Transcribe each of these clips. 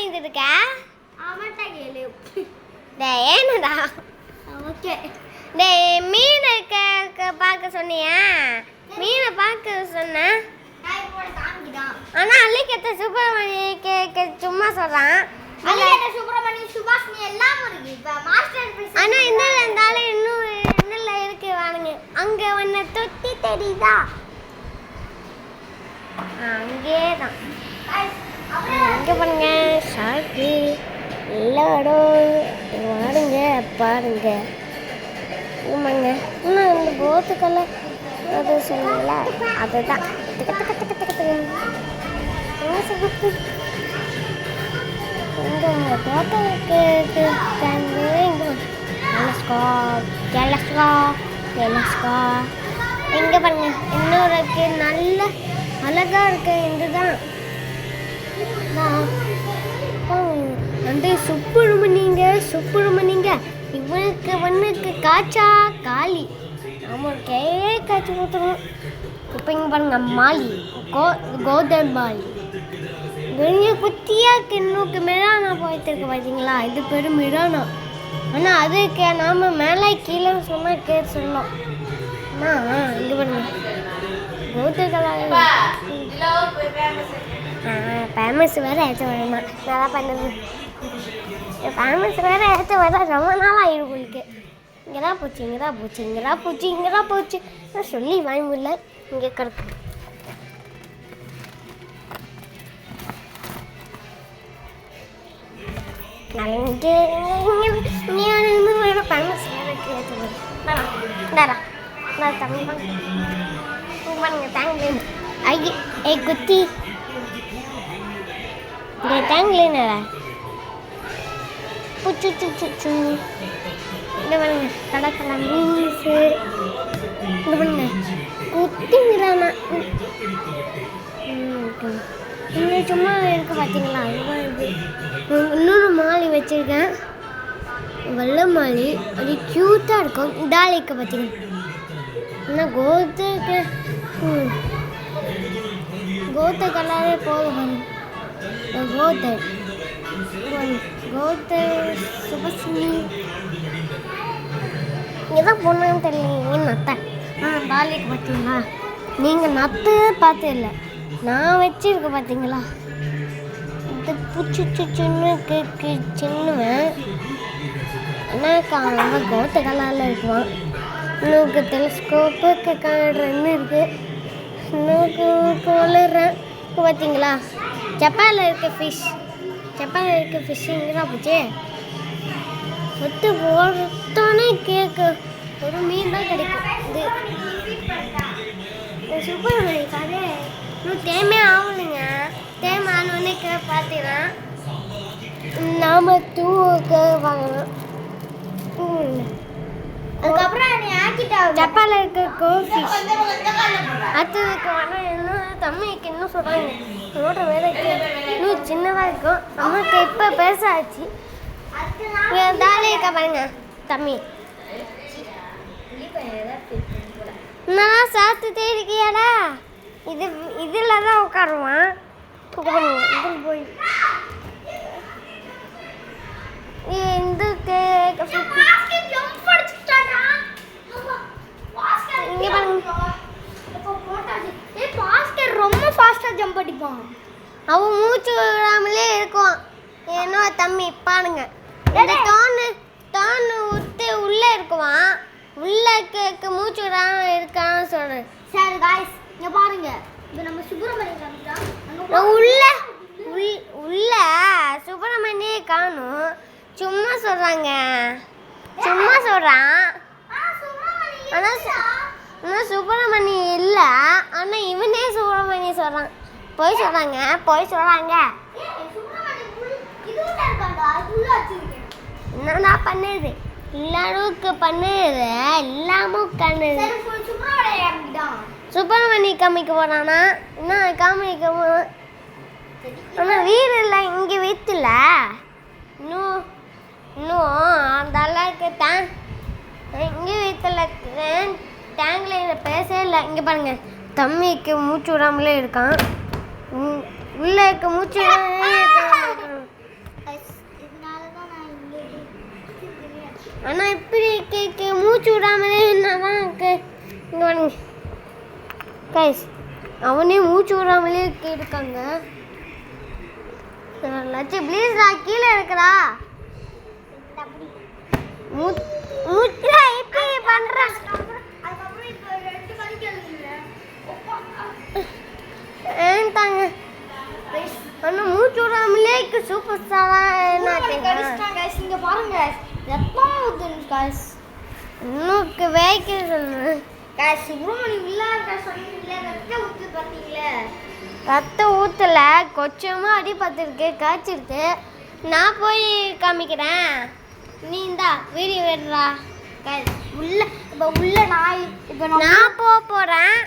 பண்ணிட்டு இருக்க? அவன்கிட்ட கேளு. டேய் ஏனடா? ஓகே. டேய் மீன் பார்க்க சொன்னியா? மீனை பார்க்க சொன்னேன். நான் இப்போ காமிக்கிட்டான். ஆனா அள்ளிக்கட்ட சுப்பிரமணிய சும்மா சொல்றான். அள்ளிக்கட்ட சுப்பிரமணிய சுபாஷினி எல்லாம் இருக்கு. இப்போ மாஸ்டர் பீஸ். ஆனா இந்த இருந்தாலும் இன்னும் என்னல இருக்கு வாங்க. அங்க ஒண்ணு தொட்டி தெரியுதா? அங்கே தான். இங்க பாருங்க ஷார்க்கு எல்லாரும் வாடுங்க பாருங்க. ஆமாங்க இன்னும் இந்த போத்துக்கல்ல அது சொன்னல அதுதான் இங்கே தோட்டத்துக்கு இங்கே பாருங்க இன்னொருக்கு நல்ல அழகா இருக்கு. இதுதான் அந்த சுப்பிரமணிங்க இவனுக்கு காய்ச்சா காளி அவனுக்கே காய்ச்சி ஊற்றணும். இப்போ இங்கே பாருங்க மாலி கோதர் மாலி பெரிய குத்தியாக இன்னுக்கு மிரானா போயிட்டு இருக்கு பார்த்தீங்களா? இது பேர் மிரானா. ஆனால் அதுக்கு நாம் மேலே கீழே சொன்னால் கேட்டு சொல்லலாம். ஆனால் இங்கே பாருங்க கோதர் ஃபேமஸ் வேறு ஏதாச்சும் வேணுமா? நல்லா பண்ணுது. ஃபேமஸ் வேறு ஏதாச்சும் வர ரொம்ப நாள் ஆயிடும் உங்களுக்கு. இங்கேதான் போச்சு நான் சொல்லி வாங்கி முடியல. இங்கே கிடக்கு ஃபேமஸ் வேறு நான் தமிழ் பண்ணுங்க தேங்க்யூ. ஐ குத்தி தேங்க்லினரா புச்சு சுச்சு இந்த பண்ணுங்க கடற்கலாம் மீன்ஸு இந்த பண்ணுங்க குத்திங்கிறானா இங்கே சும்மா இருக்கு பார்த்தீங்களா? அதுதான் இது. இன்னொரு மாலி வச்சுருக்கேன் வெள்ளை மாலி. அது க்யூட்டாக இருக்கும். இதாலிக்க பார்த்தீங்க ஆனால் கோத்த கலரே போதும். கோத்தர் சுபஸ்னி இங்கேதான் பொண்ணுன்னு தெரியல. நத்தை தாலிக்கு பார்த்தீங்களா? நீங்கள் நத்து பார்த்து இல்லை நான் வச்சிருக்க பார்த்தீங்களா? இது புச்சு சுச்சுன்னு சின்னுவேன். என்ன கோத்த கலரில் இருக்குவான். இன்னுக்கு டெலிஸ்கோப்புக்கு ரெண்டு இருக்குது. இன்னுக்கு வளர்றேன் பார்த்தீங்களா? ஜப்பானில் இருக்க ஃபிஷ் இங்கே போச்சு. ஒத்து போட்டோன்னே கேட்க ஒரு மீன் தான் கிடைக்கும். இது சுப்பிரமணிய கதை இன்னும் தேமே ஆகலைங்க. தேமை ஆனோடனே பார்த்தீங்கன்னா நாம் தூக்க வாங்கணும். அதுக்கப்புறம் நீ ஆக்கிட்டா ஜப்பானில் இருக்க கோஃபிஷ் அடுத்ததுக்கு வேணால் இன்னும் தம்மிக்கு இன்னும் சொல்கிறாங்க. நோட்ட வேலைக்கு இன்னும் சின்னதாக இருக்கும். அம்மாக்கு இப்போ பேச ஆச்சு. தாலிக்கா பாருங்க தம்மி நல்லா சாப்பிட்டுட்டே இருக்கியாடா? இதில் தான் உட்காருவான். இதில் போய் இங்கே பாருங்க ரொம்ப ஃபாஸ்ட்டாக ஜம்ப் அடிப்பான். அவன் மூச்சு விடாமலே இருக்கும். ஏன்னா தம்பி பாருங்க இந்த தோணு ஊற்றி உள்ளே இருக்குவான். உள்ளே மூச்சு விடாமல் இருக்கான்னு சொல்கிறேன். சரி காய்ஸ் இங்கே பாருங்க. இப்போ நம்ம சுப்பிரமணியம் உள்ள சுப்பிரமணியே காணும். சும்மா சொல்கிறான். ஆனால் சுப்பிரமணி இல்லை. ஆனால் இவனே சுப்பிரமணி சொல்கிறான். போய் சொல்கிறாங்க. என்னடா பண்ணுது? எல்லாருக்கும் பண்ணுது எல்லாமும் பண்ணுது. சுப்பிரமணி காமிக்க போகிறானா? என்ன காமிக்க போகிறான்? ஆனால் வீடு இல்லை இங்கே வீட்டில் இன்னும் அந்த அளவுக்கு இங்கே வீட்டில் டேங்கில் பேசவே இல்லை. இங்கே பாருங்கள் தம்பிக்கு மூச்சு விடாமலே இருக்கான். உள்ளே இருக்க மூச்சு ஆனால் இப்படி கேக்கு மூச்சு விடாமலே என்னதான் இங்கே பாருங்க கைஸ், அவனே மூச்சு விடாமலே இருக்காங்க. லட்சு ப்ளீஸ்டா கீழே இருக்கிறா மூச்சு எப்படி பண்ற ஏன்ட்டாங்க ஆனால் மூச்சு விடாமலே சூப்பர் ஸ்டாராக என்ன இங்க பாருங்க ரத்தம் ஊத்துது guys. இன்னும் வேய்க்க சொல்லு guys சுப்ரமணியம் இல்ல சொன்னீங்களே ரத்தம் ஊத்து பாத்தீங்களா? ரத்தம் ஊற்றல, கொஞ்சமாக அடி பார்த்துருக்கு, காய்ச்சிருக்கு. நான் போய் காமிக்கிறேன், நீ இந்தா வீடியோ எடுறா. உள்ள இப்போ உள்ள நாய் இப்போ நான் போகிறேன்.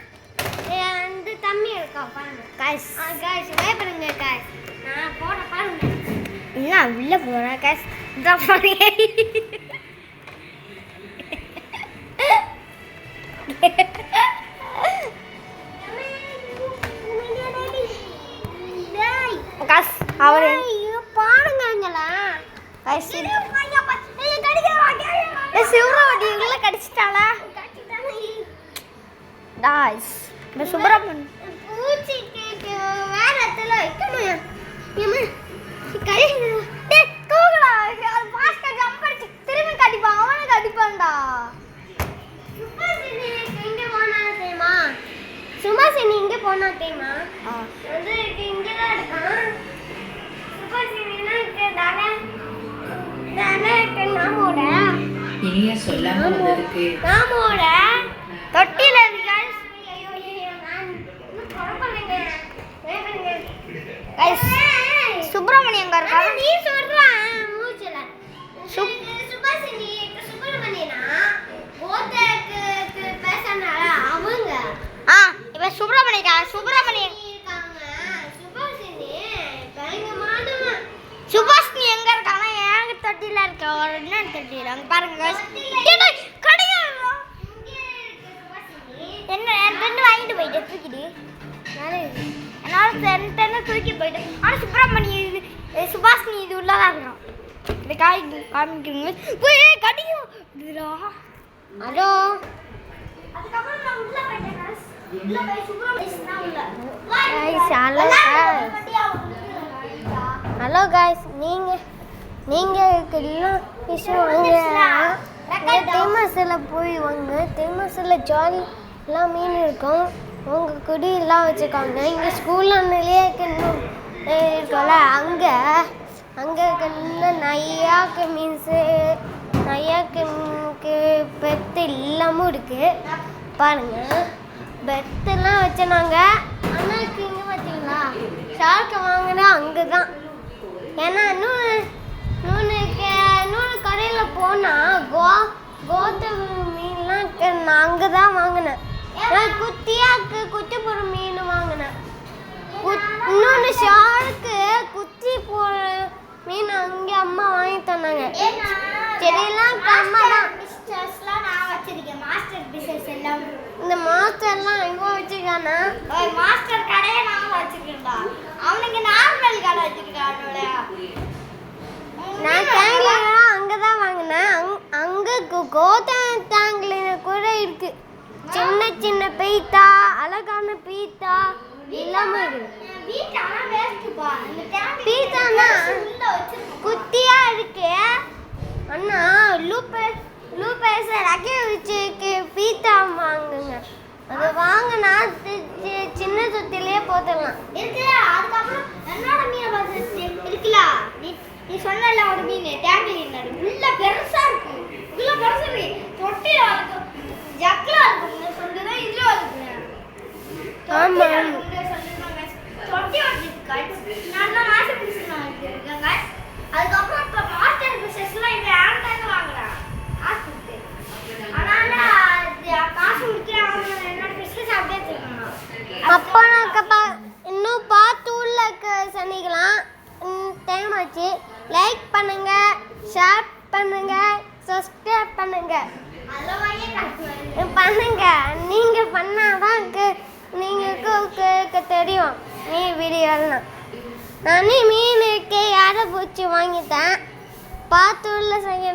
அந்த தம்பி இருக்கா பாருங்க காய்ஸ். காய்ஸ் பயப்படுங்க காய்ஸ், நான் போகிறேன் பாருங்க. இல்லை உள்ள போகிறேன் guys. இதான் பாருங்க. காஸ் அவர் பாருங்களா சிவராவதி உள்ள கடிச்சிட்டாளா? டாய்ஸ் இந்த சுப்ரமணியம் பூச்சி கேக்கு வேற இடத்துல வைக்கணும். திரும்பி கடிப்பான், அவனை கடிப்பான்டா. சுபாஷினி இங்கே போனா தெரியுமா? வந்து இங்கே தான் இருக்கான். சுபாஷினினா நாமோட தொட்டில சுப்ரமணியம் நீ சொல்றான் மூச்சுல சுபாஷினி சுப்பிரமணியனா ஓட்டக்கு பேசனால அவங்க இப்ப சுப்ரமணியம் சுபாஷினி எங்க இருக்காங்க? எங்க தொட்டில இருக்க ஒரு என்ன தொட்டில அங்க பாருங்க என்ன ரெண்டு வாங்கிட்டு போயிட்டு தூக்கிடு. என்னால ரெண்டு தூக்கி போயிட்டு. ஆனா சுப்ரமணியம் சுபாஷினி இது உள்ளதான் இருக்கிறோம். இந்த காய் காமிக்கிறீங்க கடிக்கும். ஹலோ அதுக்கப்புறம் நான் உள்ள போயிட்டேன் guys. உள்ள போய் ஹலோ காய்ஸ், நீங்கள் எல்லாம் விஷயம் வாங்க தேமஸில் போய் வாங்க. தேமஸில் ஜாலி எல்லாம் மீன் இருக்கும், உங்கள் குடி எல்லாம் வச்சுருக்காங்க. இங்கே ஸ்கூல்லேயே இருக்கல, அங்கே நையாக்கு மீன்ஸு நையாக்கு பெத்து எல்லாமும் இருக்குது பாருங்கள். பெத்தெல்லாம் வச்சுனாங்க. ஆனால் இங்கே பார்த்தீங்களா ஷார்க்கை வாங்கினா அங்கே தான். ஏன்னா நூனு கடையில் போனால் கோத்தம் மீன்லாம் நான் அங்கே தான் வாங்கினேன். நான் குத்தி போகிற மீன் வாங்கினேன். இன்னொன்று ஷார்க்கு குத்தி போகிற மீன் அங்கே அம்மா வாங்கி தந்தாங்க. செடியெல்லாம் அம்மா தான். இந்த மாஸ்டர்லாம் எங்கே வச்சுருக்கானா? மாஸ்டர் கடையை நான் வச்சிருக்கேன்டா. அவனுக்கு நார்மல் கடை வச்சிருக்கானோட. நான் டேங்க்லாம் அங்கே தான் வாங்கினேன். அங்கே கோத்தம் டேங்கில் கூட இருக்கு. சின்ன பீத்தா, அழகான பீத்தா எல்லாமே இருக்கு. பீத்தானா குட்டியா இருக்கு. அண்ணா லூப்பேஸ் ரக்கே வச்சு பீத்தா வாங்குங்க. அது வாங்கினா சின்ன தொட்டிலே போட்டுடலாம். அதுக்கப்புறம் என்னோட மீனை இருக்குல்ல, நீ சொன்ன ஒரு மீன் டேங்கில் உள்ள பெருசா இருக்கு. உள்ள பெருசா இருக்கு. தொட்டில இருக்கு, ஜக்ல இருக்கு. சொல்லுதா இதுல இருக்கு. ஆமா தொட்டி வச்சிருக்கு. நான் மாஸ்டர் பீஸ் வாங்கிருக்கேன். அதுக்கப்புறம் இப்ப மாஸ்டர் பீஸ்லாம் இந்த ஆன்டாங்க வாங்குறேன். காசு அதனால காசு முடிக்கிறாங்க. என்னோட பிசினஸ் அப்படியே வச்சிருக்காங்க. அப்போ நான் இன்னும் பார்த்து உள்ள சனிக்கலாம். டைம் ஆச்சு. லைக் பண்ணுங்க, ஷேர் பண்ணுங்க, சப்ஸ்கிரைப் பண்ணுங்க. நீங்கள் பண்ணாதான் நீங்கள் தெரியும் வீடியோலாம். நானே மீனுக்கு யாரை பூச்சி வாங்கிட்டேன். பார்த்து உள்ள செய்ய